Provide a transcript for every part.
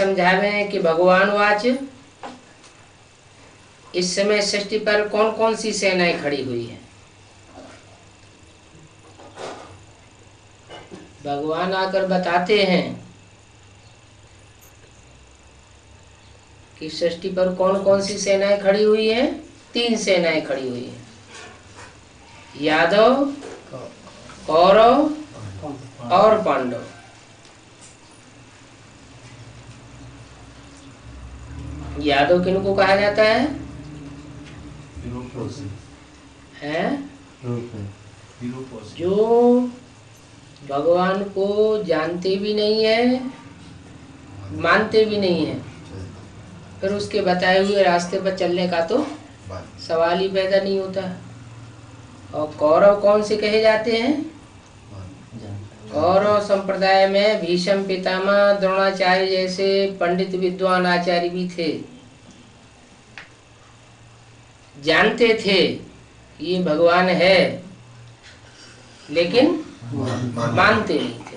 समझावे कि भगवान वाच इस समय सृष्टि पर कौन कौन सी सेनाएं खड़ी हुई है। भगवान आकर बताते हैं कि सृष्टि पर कौन कौन सी सेनाएं खड़ी हुई है। 3 सेनाएं खड़ी हुई है, यादव, कौरव और पांडव। यादव किनको कहा जाता है? जो भगवान को जानते भी नहीं है, मानते भी नहीं है, फिर उसके बताए हुए रास्ते पर चलने का तो सवाल ही पैदा नहीं होता। और कौरव कौन से कहे जाते हैं? कौरव संप्रदाय में भीष्म पितामह, द्रोणाचार्य जैसे पंडित विद्वान आचार्य भी थे। जानते थे ये भगवान है, लेकिन मानते नहीं थे।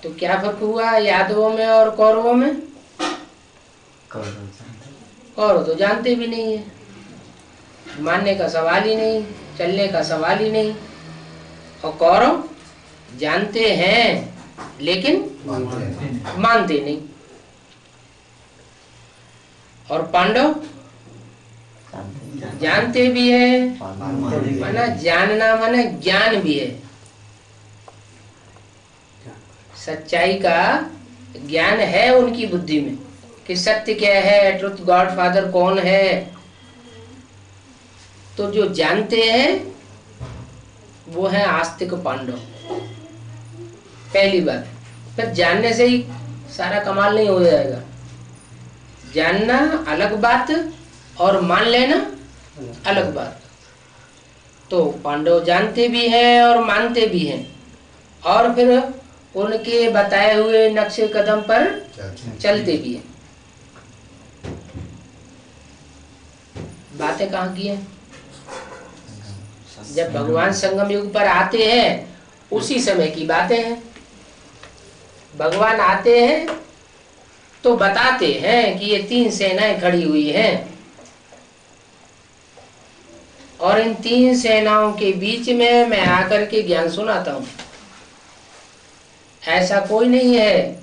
तो क्या फर्क हुआ यादवों में और कौरवों में? कौरव तो जानते भी नहीं है, मानने का सवाल ही नहीं, चलने का सवाल ही नहीं। और कौरव जानते हैं लेकिन मानते नहीं। और पांडव जानते भी है, माना जानना माना ज्ञान भी है, सच्चाई का ज्ञान है उनकी बुद्धि में कि सत्य क्या है, ट्रुथ गॉड फादर कौन है। तो जो जानते हैं वो है आस्तिक पांडव। पहली बात, पर जानने से ही सारा कमाल नहीं हो जाएगा। जानना अलग बात और मान लेना अलग बात। तो पांडव जानते भी हैं और मानते भी हैं, और फिर उनके बताए हुए नक्शे कदम पर चलते भी हैं। बातें कहाँ की हैं? जब भगवान संगम युग पर आते हैं उसी समय की बातें हैं। भगवान आते हैं तो बताते हैं कि ये 3 सेनाएं खड़ी हुई हैं, और इन 3 सेनाओं के बीच में मैं आकर के ज्ञान सुनाता हूं। ऐसा कोई नहीं है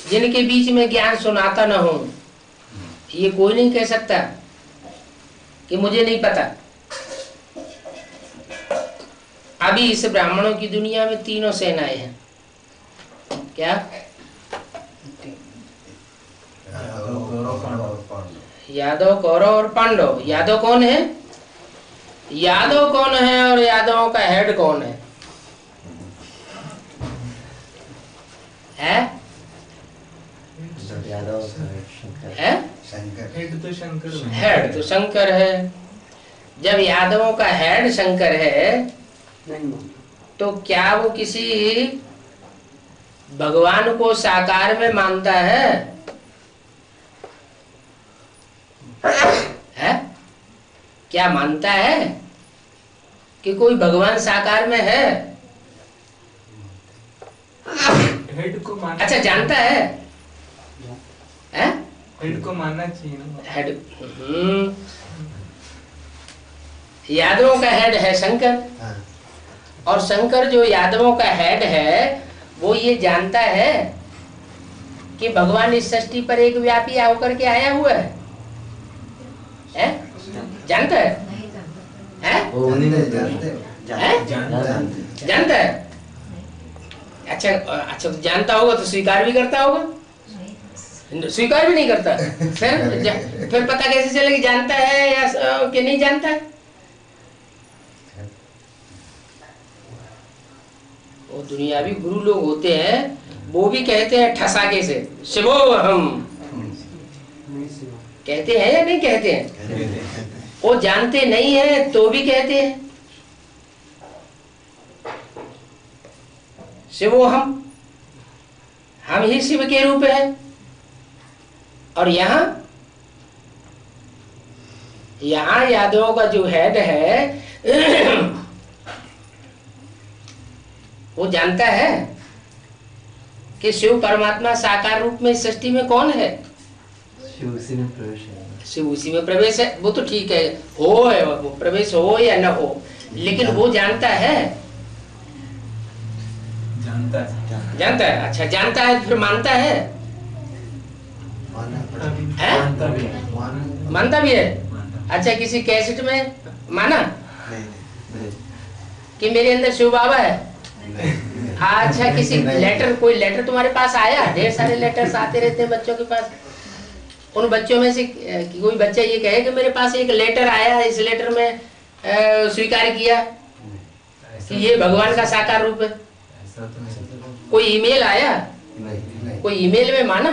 जिनके बीच में ज्ञान सुनाता ना हो। ये कोई नहीं कह सकता कि मुझे नहीं पता। अभी इस ब्राह्मणों की दुनिया में 3 सेनाएं हैं। क्या? यादव, कौरव और पांडव। यादव कौन है? यादव कौन है और यादवों का हेड कौन है? हेड तो शंकर है। जब यादवों का हेड शंकर है तो क्या वो किसी भगवान को साकार में मानता है? क्या मानता है कि कोई भगवान साकार में है? हेड को मानना। अच्छा, जानता है? हेड को मानना चाहिए ना। हेड यादवों का हेड है शंकर, और शंकर जो यादवों का हेड है वो ये जानता है कि भगवान इस सृष्टि पर एक व्यापी होकर के आया हुआ है। जानता है? जानता है? अच्छा, जानता होगा तो स्वीकार भी करता होगा? स्वीकार भी नहीं करता। फिर पता कैसे चले कि जानता है या कि नहीं जानता है? वो दुनियावी गुरु लोग होते हैं, वो भी कहते हैं ठसाके से शिवो हम। कहते हैं या नहीं कहते हैं? वो जानते नहीं है तो भी कहते हैं शिवो हम ही शिव के रूप है। और यहाँ यादवों का जो हेड है वो जानता है कि शिव परमात्मा साकार रूप में इस सृष्टि में कौन है? शिव उसी में प्रवेश है। शिव उसी में प्रवेश है, वो तो ठीक है, हो है वो प्रवेश हो या न हो, लेकिन वो जानता है। जानता है। जानता है, अच्छा जानता है फिर मानता है? हैं? मानता भी है। मानता भी है। अच्छा किसी कैसेट में माना कि मेरे अंदर शिव बाबा है? अच्छा किसी लेटर, कोई लेटर तुम्हारे पास आया? ढेर सारे लेटर्स आते रहते हैं बच्चों के पास। उन बच्चों में से कोई बच्चा ये कहे कि मेरे पास एक लेटर आया, इस लेटर में स्वीकार किया कि ये भगवान का साकार रूप है? ऐसा तो नहीं। कोई ईमेल आया? कोई ईमेल में माना?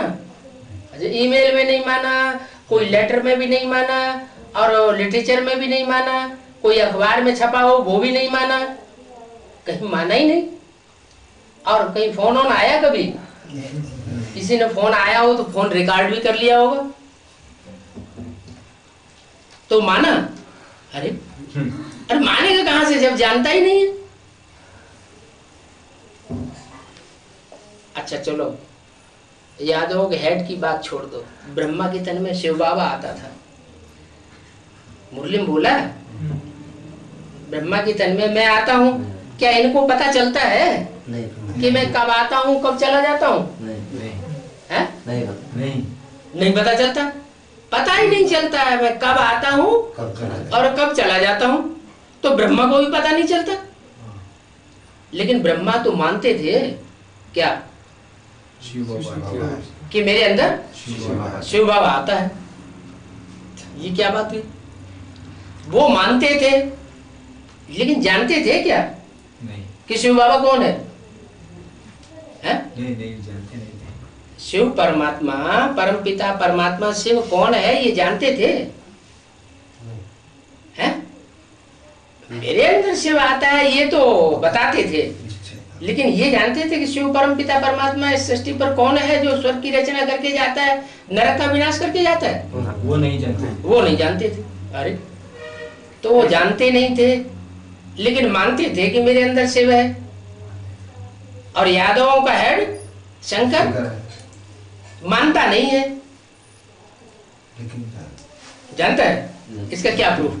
अच्छा ईमेल में नहीं माना, कोई लेटर में भी नहीं माना, और लिटरेचर में भी नहीं माना, कोई अखबार में छपा हो वो भी नहीं माना, कहीं माना ही नहीं। और कहीं फोन ऑन आया कभी? किसी ने फोन आया हो तो फोन रिकॉर्ड भी कर लिया होगा तो माना? अरे अरे मानेगा कहां से जब जानता ही नहीं है? अच्छा चलो यादवों के हेड की बात छोड़ दो, ब्रह्मा के तन में शिव बाबा आता था, मुरली में बोला ब्रह्मा के तन में मैं आता हूँ, क्या इनको पता चलता है कि मैं कब आता हूँ कब चला जाता हूँ? नहीं पता चलता, पता ही नहीं चलता है मैं कब आता हूँ और कब चला जाता हूँ, तो ब्रह्मा को भी पता नहीं चलता। लेकिन ब्रह्मा तो मानते थे क्या कि मेरे अंदर शिव बाबा आता है। ये क्या बात हुई? वो मानते थे लेकिन जानते थे क्या नहीं। कि शिव बाबा कौन है? नहीं जानते नहीं थे। शिव परमात्मा, परम पिता परमात्मा शिव कौन है ये जानते थे? हैं? मेरे अंदर शिव आता है ये तो बताते थे, लेकिन ये जानते थे कि शिव परम पिता परमात्मा इस सृष्टि पर कौन है जो स्वर्ग की रचना करके जाता है, नरक का विनाश करके जाता है? वो नहीं जानते। वो नहीं जानते थे। अरे तो वो जानते नहीं थे लेकिन मानते थे कि मेरे अंदर शिव है। और यादवों का हेड शंकर मानता नहीं है, जानता है। इसका क्या प्रूफ?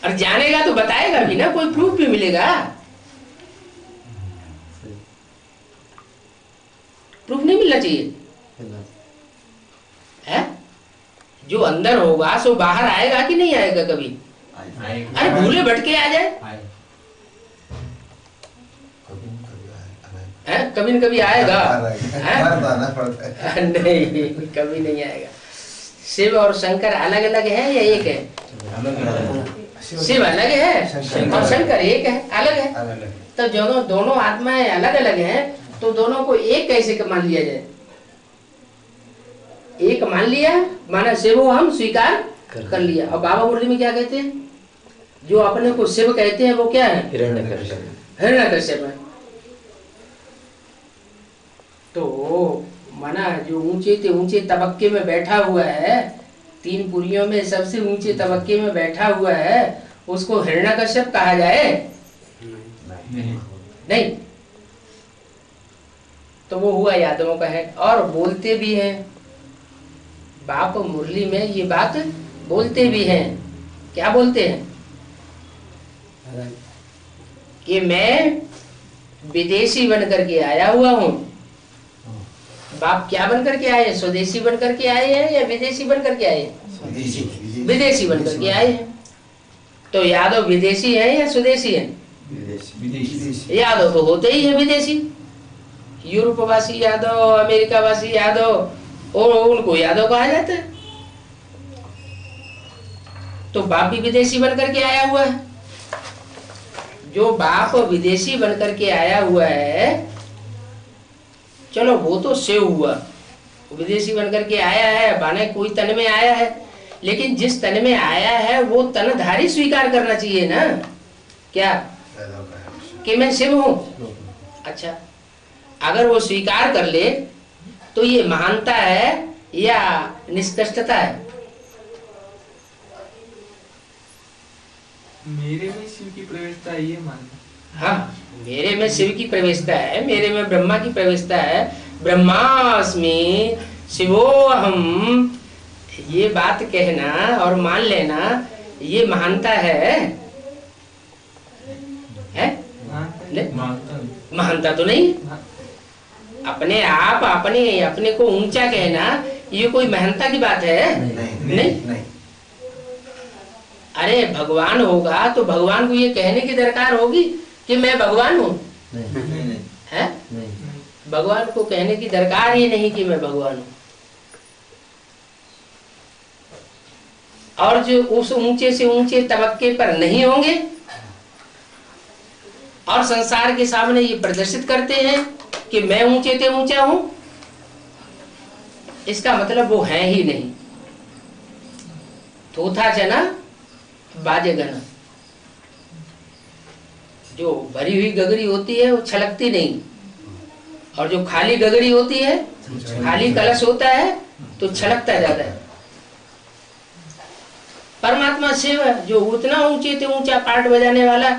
और जानेगा तो बताएगा भी ना, कोई प्रूफ भी मिलेगा। प्रूफ नहीं मिलना चाहिए है? जो अंदर होगा सो बाहर आएगा कि नहीं आएगा कभी? अरे भूले भटके आ जाए है, कभी न कभी आएगा नहीं कभी नहीं आएगा। शिव और शंकर अलग अलग है या एक है? शिव अलग है और शंकर एक है, अलग है। तो दोनों आत्माएं अलग अलग हैं, तो दोनों को एक कैसे मान लिया जाए? एक मान लिया, माना शिव हम स्वीकार कर लिया। और बाबा मुरली में क्या कहते हैं? जो अपने को शिव कहते हैं वो क्या है? हिरण्यकश्यप है। तो माना जो ऊंचे तबक्के में बैठा हुआ है, 3 पुरियों में सबसे ऊंचे तबक्के में बैठा हुआ है, उसको हिरण्यकश्यप कहा जाए? नहीं। तो वो हुआ यादवों का है। और बोलते भी हैं, बाप मुरली में ये बात बोलते भी हैं। क्या बोलते हैं? कि मैं विदेशी बनकर के आया हुआ हूँ। बाप क्या बनकर के आए? स्वदेशी बनकर के आए हैं या विदेशी बनकर के आए हैं? विदेशी बनकर के आए हैं। तो यादव विदेशी है या स्वदेशी है? विदेशी। यादव तो होते ही है विदेशी। यूरोपवासी यादव, अमेरिकावासी यादव, और उनको यादव कहा जाता है। तो बाप भी विदेशी बनकर के आया हुआ है। जो बाप विदेशी बनकर के आया हुआ है, चलो वो तो शिव हुआ, विदेशी बनकर के आया है, माने कोई तन में आया है, लेकिन जिस तन में आया है वो तनधारी स्वीकार करना चाहिए ना, क्या कि मैं शिव हूं। अच्छा, अगर वो स्वीकार कर ले तो ये महानता है या निष्कष्टता है? मेरे में शिव की प्रवेशता है ये मानना। हाँ, मेरे में शिव की प्रवेशता है, मेरे में ब्रह्मा की प्रवेशता है, ब्रह्मास्मि शिवोहम, ये बात कहना और मान लेना ये महानता है? महानता तो नहीं। अपने आप अपने को ऊंचा कहना ये कोई महानता की बात है? नहीं। अरे भगवान होगा तो भगवान को ये कहने की दरकार होगी कि मैं भगवान हूँ? है? भगवान को कहने की दरकार ही नहीं कि मैं भगवान हूँ। और जो उस ऊंचे से ऊंचे तबक्के पर नहीं होंगे और संसार के सामने ये प्रदर्शित करते हैं कि मैं ऊंचे से ऊंचा हूं, इसका मतलब वो है ही नहीं। थोथा जना बाजे गना, जो भरी हुई गगरी होती है वो छलकती नहीं, और जो खाली गगरी होती है, खाली कलश होता है तो छलकता जाता है। परमात्मा शिव जो उतना ऊंचे से ऊंचा पार्ट बजाने वाला,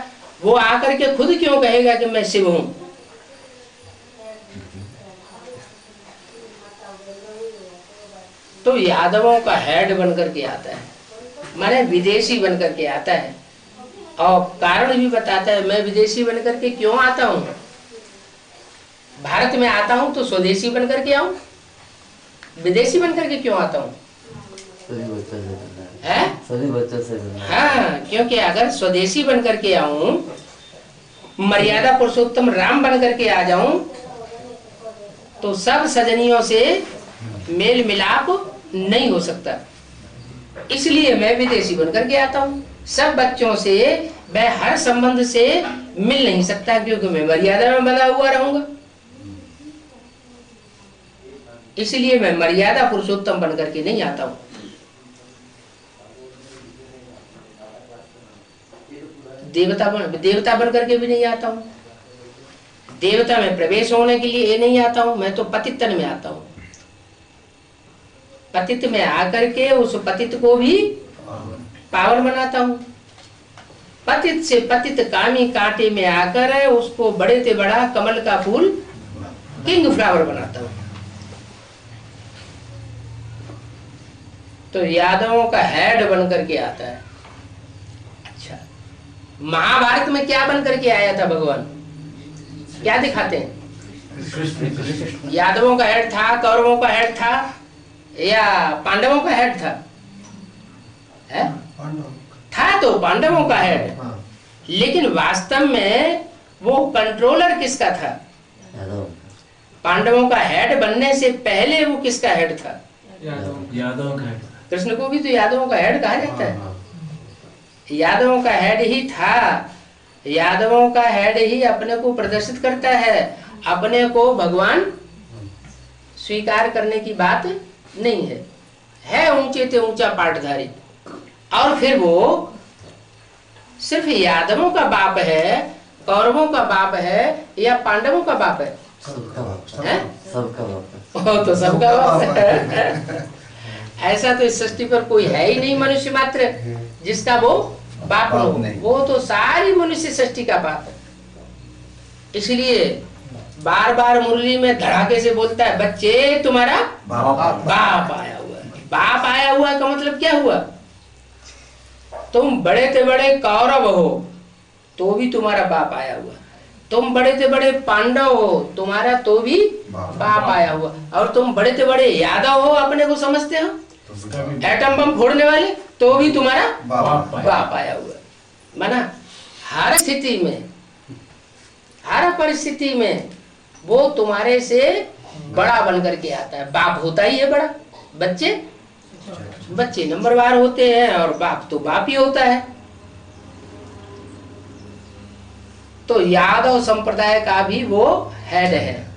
वो आकर के खुद क्यों कहेगा कि मैं शिव हूं? तो यादवों का हेड बनकर के आता है, माने विदेशी बनकर के आता है। और कारण भी बताता है, मैं विदेशी बनकर के क्यों आता हूं? भारत में आता हूं तो स्वदेशी बनकर के आऊं, विदेशी बनकर के क्यों आता हूं? सभी बच्चों से। हाँ, क्योंकि अगर स्वदेशी बनकर के आऊं, मर्यादा पुरुषोत्तम राम बनकर के आ जाऊं, तो सब सजनियों से मेल मिलाप नहीं हो सकता। इसलिए मैं विदेशी बनकर के आता हूं। सब बच्चों से मैं हर संबंध से मिल नहीं सकता, क्योंकि मैं मर्यादा में बना हुआ रहूंगा। इसलिए मैं मर्यादा पुरुषोत्तम बनकर के नहीं आता हूं। देवता बनकर के भी नहीं आता हूँ। देवता में प्रवेश होने के लिए नहीं आता हूँ, मैं तो पतितन में आता हूँ। पतित में आकर के उस पतित को भी पावन बनाता हूँ। पतित से पतित कामी कांटे में आकर उसको बड़े से बड़ा कमल का फूल किंग फ्लावर बनाता हूँ। तो यादवों का हेड बनकर के आता है। महाभारत में क्या बनकर के आया था भगवान? क्या दिखाते हैं? यादवों का हेड था, कौरवों का हेड था, या पांडवों का हेड था? है? था तो पांडवों का हेड, लेकिन वास्तव में वो कंट्रोलर किसका था? पांडवों का हेड बनने से पहले वो किसका हेड था? यादवों का हेड। कृष्ण को भी तो यादवों का हेड कहा जाता है। यादवों का हेड ही था। यादवों का हेड ही अपने को प्रदर्शित करता है। अपने को भगवान स्वीकार करने की बात नहीं है ऊंचे से ऊंचा पाटधारी। और फिर वो सिर्फ यादवों का बाप है, कौरवों का बाप है, या पांडवों का बाप है? सबका बाप है। तो सबका बाप है। ऐसा तो इस सृष्टि पर कोई है ही नहीं मनुष्य मात्र जिसका वो बाप हो। वो तो सारी मनुष्य सृष्टि का बाप है। इसलिए बार बार मुरली में धड़ाके से बोलता है, बच्चे तुम्हारा बाप आया हुआ है। बाप आया हुआ का मतलब क्या हुआ? तुम बड़े से बड़े कौरव हो तो भी तुम्हारा बाप आया हुआ। तुम बड़े से बड़े पांडव हो, तुम्हारा तो भी बाप आया हुआ। और तुम बड़े से बड़े यादव हो, अपने को समझते हो एटम बम फोड़ने वाले, तो भी तुम्हारा बाप आया हुआ। माना हर स्थिति में, हर परिस्थिति में वो तुम्हारे से बड़ा बनकर के आता है। बाप होता ही है बड़ा। बच्चे नंबरवार होते हैं और बाप तो बाप ही होता है। तो यादव संप्रदाय का भी वो हेड है।